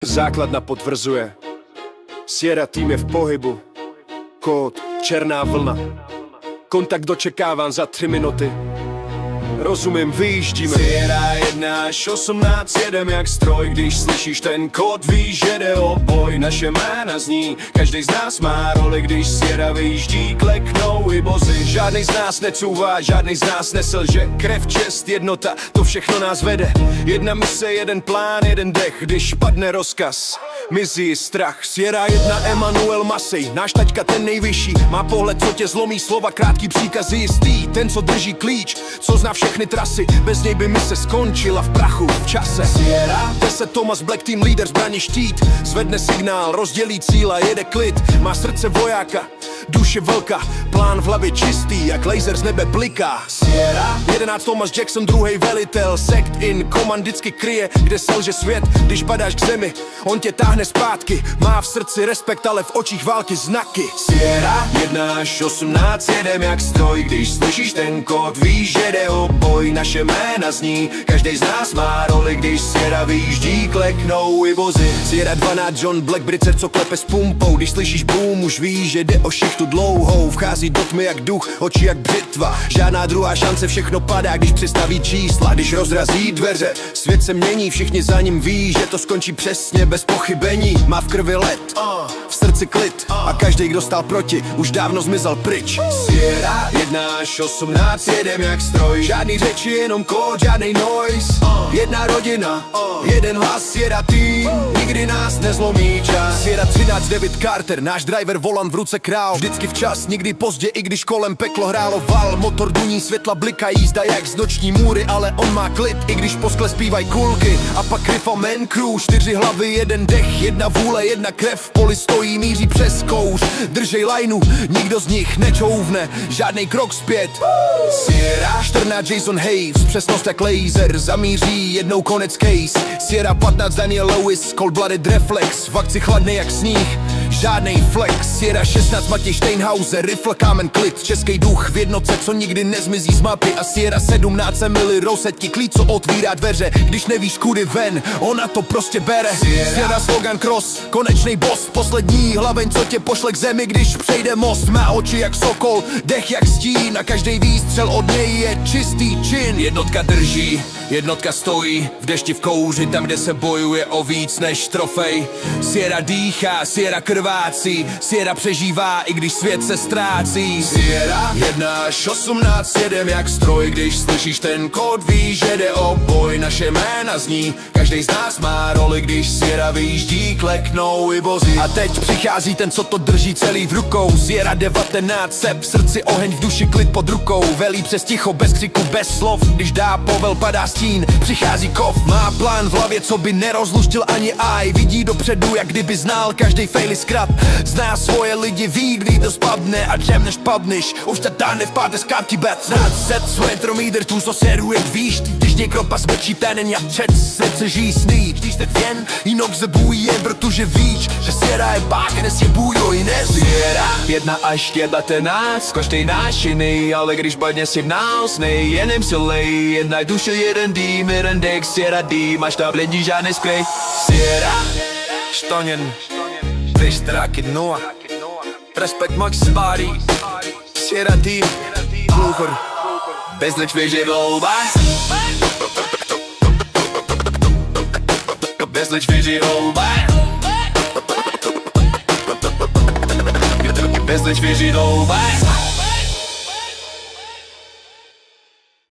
Základna potvrzuje. Sierra tým je v pohybu. Kód černá vlna. Kontakt dočekáván za 3 minuty. Rozumím, vyjíždíme. Sierra 1 až 18 jedem jak stroj. Když slyšíš ten kód, víš, že jde o boj. Naše jména zní, každý z nás má roli. Když Sierra vyjíždí, kleknou i bozy. Žádnej z nás necouvá, žádnej z nás neselže. Krev, čest, jednota, to všechno nás vede. Jedna mise, jeden plán, jeden dech. Když padne rozkaz, mizí strach. Sierra 1 Emanuel Masej, náš taťka ten nejvyšší. Má pohled, co tě zlomí, slova, krátký příkazy jistý. Ten, co drží klíč, co zná všechny trasy. Bez něj by mise skončila v prachu, v čase. Sierra 10 Thomas Black, team leader, zbraní štít. Zvedne signál, rozdělí cíl a jede klid. Má srdce vojáka, duše vlka. Plán v hlavě čistý, jak laser z nebe bliká. Sierra 11 Thomas Jackson, druhej velitel. Sect in command vždycky kryje, kde selže svět. Když padáš k zemi, on tě táhne zpátky. Má v srdci respekt, ale v očích války znaky. Sierra 1 až 18 jedem jak stroj. Když slyšíš ten kód, víš, že jde o boj. Naše jména zní, každý z nás má roli. Když Sierra vyjíždí, kleknou i vozy. Sierra 12 John Black, Britcer, co klepe s pumpou. Když slyšíš boom, už víš, že jde o šichtu dlouhou. Vchází do tmy jak duch, oči jak břitva. Žádná druhá šance, všechno padá, když přistaví čísla. Když rozrazí dveře, svět se mění. Všichni za ním ví, že to skončí přesně, bez pochybení. Má v krvi led, v srdci klid. A každý, kdo stál proti, už dávno zmizel pryč. Sierra 1 až 18 jedem jak stroj. Žádný řeči, jenom kód, žádnej noise. Jedna rodina, jeden hlas, Sierra tým. Nikdy nás nezlomí čas. Sierra 13 David Carter, náš driver, volant v ruce král. Vždycky včas, nikdy pozdě, i když kolem peklo hrálo val. Motor duní, světla blikají, jízda jak z noční můry. Ale on má klid, i když po skle zpívaj kulky. A pak Rifleman Crew, 4 hlavy, jeden dech. Jedna vůle, jedna krev, v poli stojí, míří přes kouř. Držej lajnu, nikdo z nich nečouvne, žádnej krok zpět. Sierra 14 Jason Hayes, přesnost jak laser, zamíří, jednou konec case. Sierra 15 Daniel Lewis, cold-blooded reflex, v akci chladnej jak sníh, žádnej flex. Sierra 16 Matěj Steinhauser, rifle, kámen, klid, český duch v jednotce, co nikdy nezmizí z mapy. A Sierra 17 Emily Rose, ti klíč, co otvírá dveře, když nevíš kudy ven, ona to prostě bere. Sierra slogan cross, konečnej boss, poslední hlaveň, co tě pošle k zemi, když přejde most. Má oči jak sokol, dech jak stín a každej výstřel od něj je čistý čin. Jednotka drží, jednotka stojí, v dešti, v kouři, tam kde se bojuje o víc než trofej. Sierra dýchá, Sierra krvácí, Sierra přežívá, i když svět se ztrácí. Sierra 1 až 18 jedem jak stroj. Když slyšíš ten kód, víš, že jde o boj. Naše jména zní, každý z nás má roli. Když Sierra vyjíždí, kleknou i vozy. A teď přichází ten, co to drží celý v rukou. Sierra 19 sep, v srdci oheň, v duši klid pod rukou. Velí přes ticho, bez křiku, bez slov. Když dá povel, padá stín, přichází kov. Má plán v hlavě, co by nerozluštil ani aj. Vidí dopředu, jak kdyby znal každý fail zkrat. Zná svoje lidi, ví, kdy to spadne. A dřem než padneš, už ta dáne vpadne z kaptibet. Snad set svoje tromíder, tu så ser du ett víš. Když někdo pas mlčí plänen, jak čet srdce žijí sny. Když teď jen, jinak zabují jen, protože víš, že Sierra je bák, dnes je bůjo i nes. Sierra 1 až 19, každý náš jiný, ale když badně si vnásnej, jenom si lej. Jedna duše, jeden dým, jeden dech, Sierra D, máš tam blendí žádný sklej. Sierra Štoněn, Tristraky Noa, Respekt Max Body, Sierra tým, Blucher, Bezlič vyžij volba. Bezlič vyžij volba. Bezlič vyžij volba.